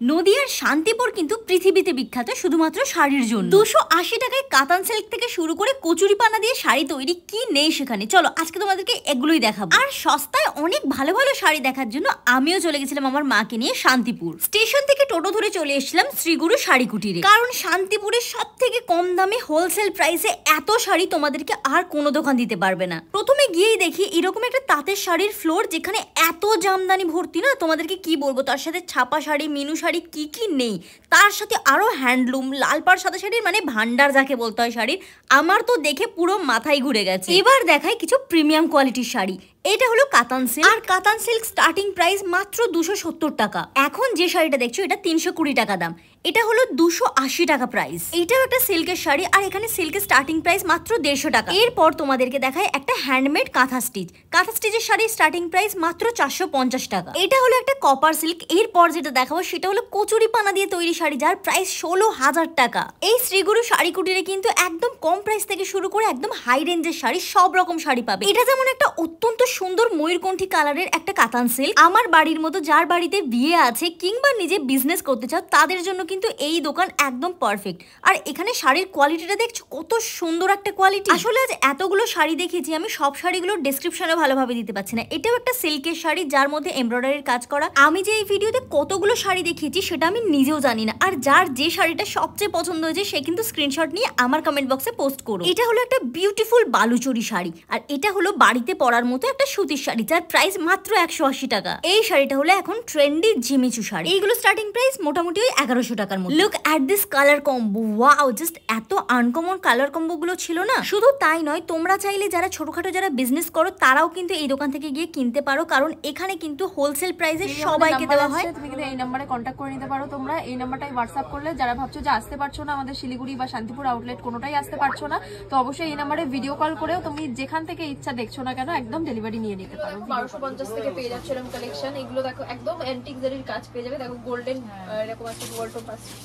নদিয়ার শান্তিপুর কিন্তু পৃথিবীতে বিখ্যাত শুধুমাত্র শাড়ির জন্য। 280 টাকায় কাতান সিল্ক থেকে শুরু করে কচুরি পানা দিয়ে শাড়ি তৈরি কি নেই সেখানে। চলো আজকে তোমাদেরকে এগুলোই দেখাবো। আর সস্তায় অনেক ভালো ভালো শাড়ি দেখার জন্য আমিও চলে গেছিলাম আমার মাকে নিয়ে শান্তিপুর। স্টেশন থেকে টোটো ধরে চলে এসেছিলাম শ্রীগুরু শাড়ি কুটিরে, কারণ শান্তিপুরের সব থেকে কম দামে হোলসেল প্রাইসে এত শাড়ি তোমাদেরকে আর কোনো দোকান দিতে পারবে না। প্রথমে গিয়েই দেখি এরকম একটা তাঁতের শাড়ির ফ্লোর, যেখানে এত জামদানি ভর্তি না, তোমাদেরকে কি বলবো। তার সাথে ছাপা শাড়ি, মিনু শাড়ি, কি কি নেই, তার সাথে আরো হ্যান্ডলুম, লালপাড় সাদা শাড়ির মানে ভান্ডার যাকে বলতে হয় শাড়ির। আমার তো দেখে পুরো মাথায় ঘুরে গেছে। এবার দেখাই কিছু প্রিমিয়াম কোয়ালিটির শাড়ি। এটা হলো কাতান সিল্ক, আর কাতান সিল্ক স্টার্টিং প্রাইস মাত্র 270 টাকা। এখন যে শাড়িটা দেখছো এটা 320 টাকা দাম, এটা হলো 280 টাকা প্রাইস। এটাও একটা সিল্কের শাড়ি, আর এখানে সিল্কের স্টার্টিং প্রাইস মাত্র 150 টাকা। এরপর তোমাদেরকে দেখায় একটা হ্যান্ডমেড কাঁথা স্টিচ। কাঁথা স্টিচের শাড়ির স্টার্টিং প্রাইস মাত্র 450 টাকা। এটা হলো একটা কপার সিল্ক। এরপর যেটা দেখাবো সেটা হলো কচুরি পানা দিয়ে তৈরি শাড়ি, যার প্রাইস 16,000 টাকা। এই শ্রীগুরু শাড়ি কুটিরে কিন্তু একদম কম প্রাইস থেকে শুরু করে একদম হাই রেঞ্জের শাড়ি, সব রকম শাড়ি পাবে। এটা যেমন একটা অত্যন্ত সুন্দর ময়ূরকণ্ঠী কালারের একটা কাতান সিল্ক। আমার বাড়ির মতো যার বাড়িতে বিয়ে আছে কিংবা নিজে বিজনেস করতে চাও তাদের জন্য কিন্তু এই দোকান একদম পারফেক্ট। আর এখানে শাড়ির কোয়ালিটিটা দেখছো কত সুন্দর একটা কোয়ালিটি। আসলে আজ এতগুলো শাড়ি দেখেছি, আমি সব শাড়িগুলোর ডেসক্রিপশনে ভালোভাবে দিতে পারছি না। এটাও একটা সিল্কের শাড়ি যার মধ্যে এমব্রয়ডারির কাজ করা। আমি যে এই ভিডিওতে কতগুলো শাড়ি দেখিয়েছি সেটা আমি নিজেও জানি না। আর যার যে শাড়িটা সবচেয়ে পছন্দ হয়েছে সে কিন্তু স্ক্রিনশট নিয়ে আমার কমেন্ট বক্সে পোস্ট করো। এটা হলো একটা বিউটিফুল বালুচরি শাড়ি, আর এটা হলো বাড়িতে পরার মতো একটা সুতির শাড়ি, যার প্রাইস মাত্র 180 টাকা। এই শাড়িটা হলো এখন ট্রেন্ডি জিমিচু শাড়ি। এইগুলো স্টার্টিং প্রাইস মোটামুটি 1100 টাকার মধ্যে। Look at this colour combo, wow, just এত আনকমন কালার কম্বো গুলো ছিল না। শুধু তাই নয়, তোমরা চাইলে যারা ছোটখাটো যারা বিজনেস করো তারাও কিন্তু এই দোকান থেকে গিয়ে কিনতে পারো, কারণ এখানে কিন্তু হোলসেল প্রাইসে সবাইকে দেওয়া হয়। তুমি কিন্তু এই নাম্বারে কন্ট্যাক্ট করে নিতে পারো। তোমরা এই নাম্বারটাই হোয়াটসঅ্যাপ করলে, যারা ভাবছো যে আসতে পারছো না আমাদের শিলিগুড়ি বা শান্তিপুর আউটলেট কোনোটাই আসতে পারছো না, তো অবশ্যই এই নাম্বারে ভিডিও কল করেও তুমি যেখান থেকে ইচ্ছা দেখছো না কেন একদম ডেলিভারি নিয়ে নিতে পারো। 1250 থেকে পেয়ে যাচ্ছে এরকম কালেকশন। এগুলো দেখো একদম অ্যান্টিক জারির কাজ পেয়ে যাবে। দেখো গোল্ডেন এরকম আছে, গোল্ড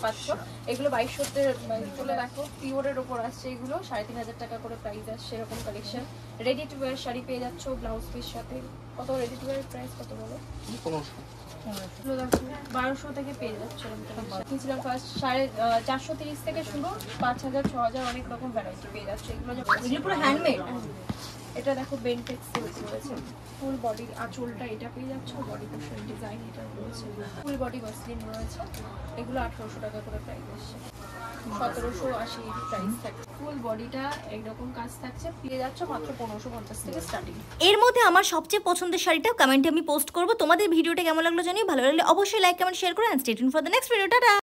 পাচ্ছ। এগুলো 2200 দেখো পিওরের ওপর আসছে। এগুলো 3500 টাকা করে প্রাইস আসছে। এরকম collection ready to wire sari পেয়ে যাচ্ছ ব্লাউজ পিস সাথে। কত রেডি টু ওয়্যার প্রাইস কত বলো? 1200 থেকে পেয়ে যাচ্ছে। ফার্স্ট 430 থেকে শুরু, 5000 6000 অনেক রকম ভ্যারাইটি পেয়ে যাচ্ছে। এগুলো পুরো হ্যান্ডমেড। এটা দেখো বেনটেক্স রয়েছে, ফুল বডি আঁচলটা এটা পেয়ে যাচ্ছে, বডি পোর্শন ডিজাইন এটা রয়েছে, ফুল বডি মাসলিন রয়েছে। এগুলো 1800 টাকা করে প্রাইস আসছে। 1780 প্রাইস থাকে। ফুল বডিটা এইরকম কাজ থাকছে, পেয়ে যাচ্ছে মাত্র 1550 থেকে স্টার্টিং। এর মধ্যে আমার সবচেয়ে পছন্দের শাড়িটা কমেন্টে আমি পোস্ট করব। তোমাদের ভিডিওটা কেমন লাগলো জানিও, ভালো লাগলে অবশ্যই লাইক কমেন্ট শেয়ার করো। And stay tuned for the next video. Tata.